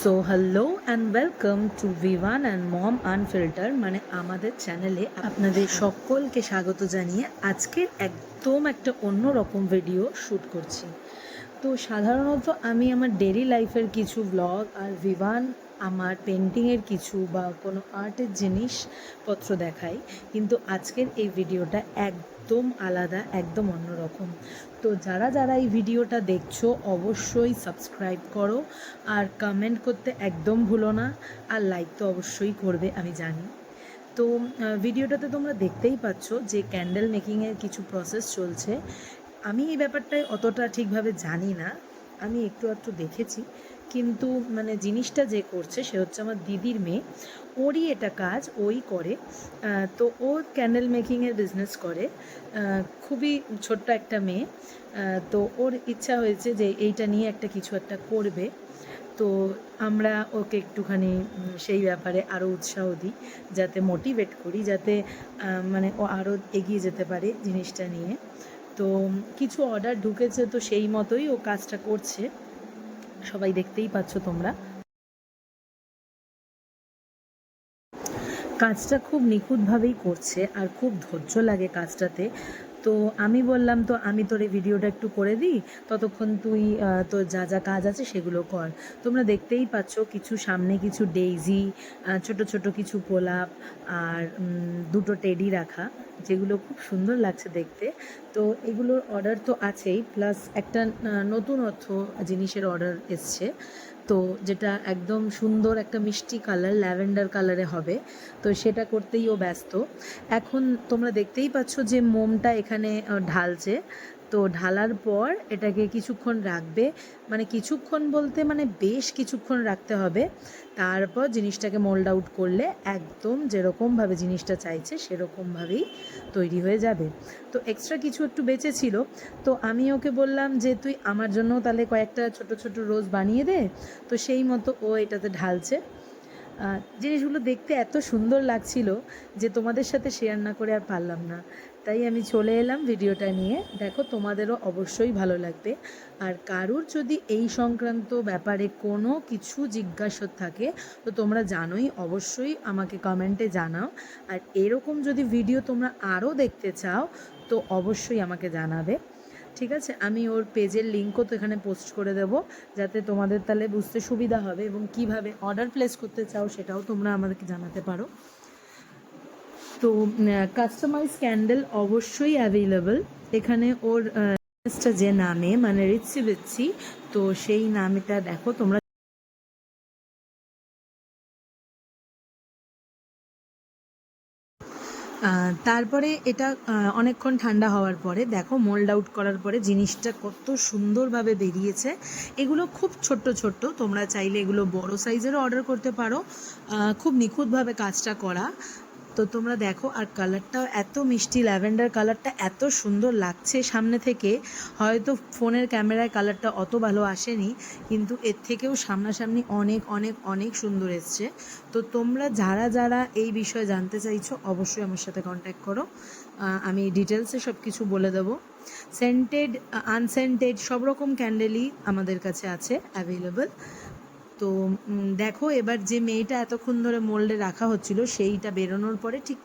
So hello and welcome to Vivaan and mom unfiltered, মানে আমাদের চ্যানেলে আপনাদের সকলকে স্বাগত জানিয়ে আজকের একদম একটা অন্য রকম ভিডিও শ্যুট করছি। তো সাধারণত আমি আমার ডেইলি লাইফের কিছু ব্লগ আর ভিভান আমার পেন্টিংয়ের কিছু বা কোনো আর্টের জিনিসপত্র দেখাই, কিন্তু আজকের এই ভিডিওটা একদম আলাদা, একদম অন্যরকম। তো যারা যারা এই ভিডিওটা দেখছো অবশ্যই সাবস্ক্রাইব করো আর কমেন্ট করতে একদম ভুলো না, আর লাইক তো অবশ্যই করবে আমি জানি। তো ভিডিওটাতে তোমরা দেখতেই পাচ্ছ যে ক্যান্ডেল মেকিংয়ের কিছু প্রসেস চলছে। আমি এই ব্যাপারটায় অতটা ঠিকভাবে জানি না, আমি একটু আধটু দেখেছি, কিন্তু মানে জিনিসটা যে করছে সে হচ্ছে আমার দিদির মেয়ে, ওরই এটা কাজ, ওই করে। তো ও ক্যান্ডেল মেকিংয়ের বিজনেস করে, খুবই ছোট্ট একটা মেয়ে। তো ওর ইচ্ছা হয়েছে যে এইটা নিয়ে একটা কিছু একটা করবে। তো আমরা ওকে একটুখানি সেই ব্যাপারে আরও উৎসাহ দিই, যাতে মোটিভেট করি, যাতে মানে ও আরও এগিয়ে যেতে পারে জিনিসটা নিয়ে। তো কিছু অর্ডার ঢুকেছে, তো সেই মতোই ও কাজটা করছে, সবাই দেখতেই পাচ্ছ তোমরা। কাজটা খুব নিখুঁতভাবেই করছে আর খুব ধৈর্য লাগে কাজটাতে। তো আমি বললাম, তো আমি তোর এই ভিডিওটা একটু করে দিই, ততক্ষণ তুই তোর যা যা কাজ আছে সেগুলো কর। তোমরা দেখতেই পাচ্ছ কিছু সামনে কিছু ডেইজি, ছোট ছোট কিছু গোলাপ আর দুটো টেডি রাখা, যেগুলো খুব সুন্দর লাগছে দেখতে। তো এগুলোর অর্ডার তো আছেই, প্লাস একটা নতুনত্ব জিনিসের অর্ডার এসছে, তো যেটা একদম সুন্দর একটা মিষ্টি কালার, ল্যাভেন্ডার কালারে হবে। তো সেটা করতেই ও ব্যস্ত। এখন তোমরা দেখতেই পাচ্ছ যে মোমটা এখানে ঢালছে। তো ঢালার পর এটাকে কিছুক্ষণ রাখবে, মানে কিছুক্ষণ বলতে মানে বেশ কিছুক্ষণ রাখতে হবে। তারপর জিনিসটাকে মোল্ড আউট করলে একদম যেরকমভাবে জিনিসটা চাইছে সেরকমভাবেই তৈরি হয়ে যাবে। তো এক্সট্রা কিছু একটু বেঁচে ছিল, তো আমি ওকে বললাম যে তুই আমার জন্য তাহলে কয়েকটা ছোট ছোট রোজ বানিয়ে দে। তো সেই মতো ও এটাতে ঢালছে। জিনিসগুলো দেখতে এত সুন্দর লাগছিল যে তোমাদের সাথে শেয়ার না করে আর পারলাম না, তাই আমি চলে এলাম ভিডিওটা নিয়ে। দেখো, তোমাদেরও অবশ্যই ভালো লাগবে। আর কারুর যদি এই সংক্রান্ত ব্যাপারে কোনো কিছু জিজ্ঞাসা থাকে তো তোমরা জানোই, অবশ্যই আমাকে কমেন্টে জানাও। আর এরকম যদি ভিডিও তোমরা আরও দেখতে চাও তো অবশ্যই আমাকে জানাবে। ঠিক আছে, আমি ওর পেজের লিঙ্কও তো এখানে পোস্ট করে দেবো, যাতে তোমাদের তাহলে বুঝতে সুবিধা হবে, এবং কিভাবে অর্ডার প্লেস করতে চাও সেটাও তোমরা আমাদেরকে জানাতে পারো। তো কাস্টমাইজ ক্যান্ডেল অবশ্যই অ্যাভেলেবল এখানে। ওর যে নামে, মানে রিচ্ছি বিচ্ছি, তো সেই নামটা দেখো তোমরা। তারপরে এটা অনেকক্ষণ ঠান্ডা হওয়ার পরে দেখো, মোল্ড আউট করার পরে জিনিসটা কত সুন্দরভাবে বেরিয়েছে। এগুলো খুব ছোট্ট ছোট্ট, তোমরা চাইলে এগুলো বড় সাইজেরও অর্ডার করতে পারো। খুব নিখুঁতভাবে কাজটা করা। তো তোমরা দেখো, আর কালারটাও এত মিষ্টি, ল্যাভেন্ডার কালারটা এত সুন্দর লাগছে সামনে থেকে। হয়তো ফোনের ক্যামেরায় কালারটা অত ভালো আসেনি, কিন্তু এর থেকেও সামনাসামনি অনেক অনেক অনেক সুন্দর এসছে। তো তোমরা যারা যারা এই বিষয়ে জানতে চাইছো অবশ্যই আমার সাথে কন্ট্যাক্ট করো, আমি ডিটেলসে সব কিছু বলে দেবো। সেন্টেড, আনসেন্টেড সব রকম ক্যান্ডেলই আমাদের কাছে আছে অ্যাভেলেবল। তো দেখো, এবার যে মেয়েটা এতক্ষণ ধরে মোল্ডে রাখা হচ্ছিল সেইটা বেরোনোর পরে ঠিক